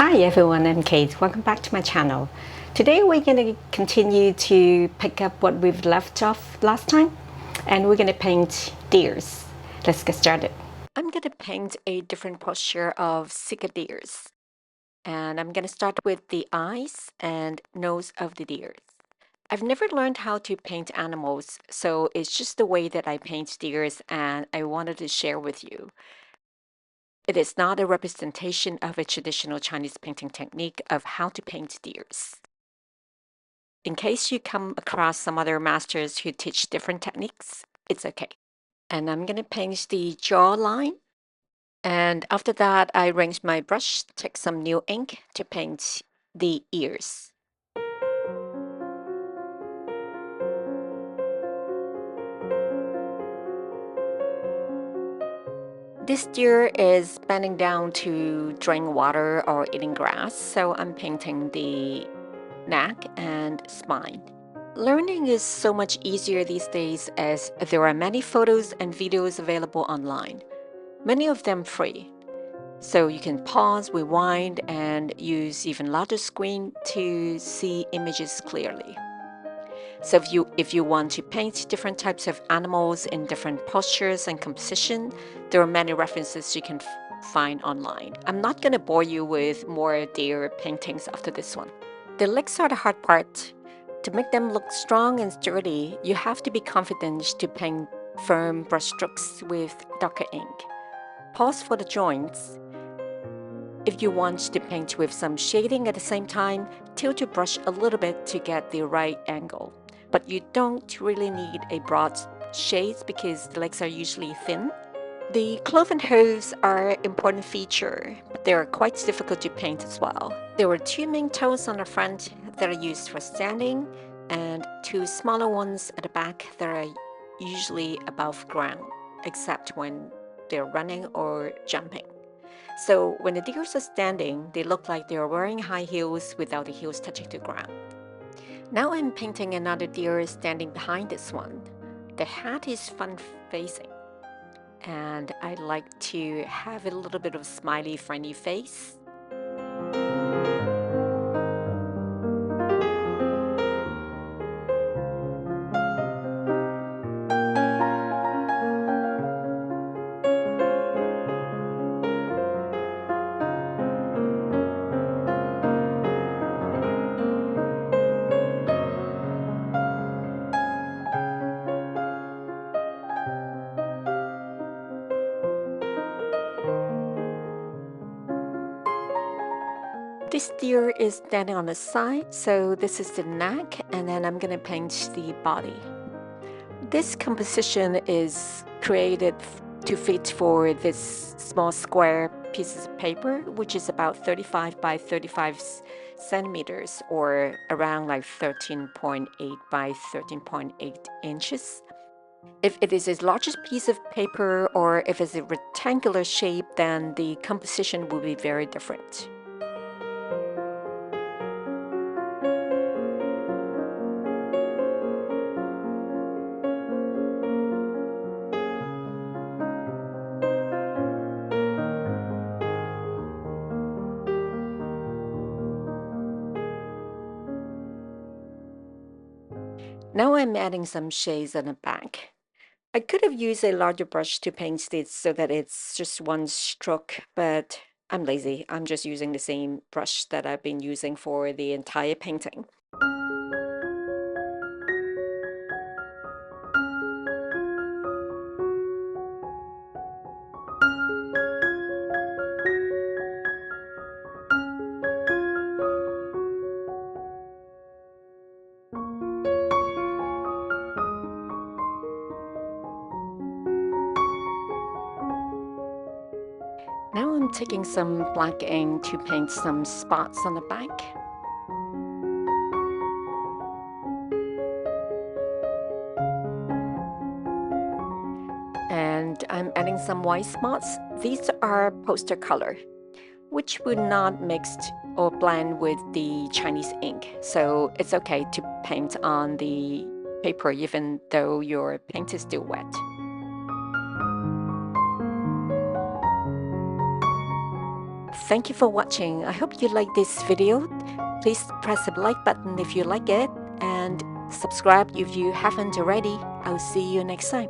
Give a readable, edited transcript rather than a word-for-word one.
Hi everyone, I'm Kate. Welcome back to my channel. Today we're going to continue to pick up what we've left off last time, and we're going to paint deers. Let's get started. I'm going to paint a different posture of Sika deers, and I'm going to start with the eyes and nose of the deers. I've never learned how to paint animals, so it's just the way that I paint deers, and I wanted to share with you. It is not a representation of a traditional Chinese painting technique of how to paint deers. In case you come across some other masters who teach different techniques, it's okay. And I'm going to paint the jawline. And after that, I rinse my brush, take some new ink to paint the ears. This deer is bending down to drink water or eating grass, so I'm painting the neck and spine. Learning is so much easier these days as there are many photos and videos available online, many of them free. So you can pause, rewind, and use even larger screen to see images clearly. So if you want to paint different types of animals in different postures and composition, there are many references you can find online. I'm not going to bore you with more deer paintings after this one. The legs are the hard part. To make them look strong and sturdy, you have to be confident to paint firm brushstrokes with darker ink. Pause for the joints. If you want to paint with some shading at the same time, tilt your brush a little bit to get the right angle. But you don't really need a broad shades because the legs are usually thin. The cloven hooves are an important feature, but they are quite difficult to paint as well. There are two main toes on the front that are used for standing, and two smaller ones at the back that are usually above ground, except when they're running or jumping. So when the deers are standing, they look like they are wearing high heels without the heels touching the ground. Now I'm painting another deer standing behind this one. The hat is front-facing, and I like to have a little bit of smiley, friendly face. This deer is standing on the side, so this is the neck, and then I'm going to paint the body. This composition is created to fit for this small square pieces of paper, which is about 35 by 35 centimeters, or around like 13.8 by 13.8 inches. If it is a larger piece of paper or if it's a rectangular shape, then the composition will be very different. Now I'm adding some shades on the back. I could have used a larger brush to paint this so that it's just one stroke, but I'm lazy. I'm just using the same brush that I've been using for the entire painting. Now I'm taking some black ink to paint some spots on the back. And I'm adding some white spots. These are poster color, which would not mix or blend with the Chinese ink. So it's okay to paint on the paper even though your paint is still wet. Thank you for watching. I hope you like this video. Please press the like button if you like it and subscribe if you haven't already. I'll see you next time.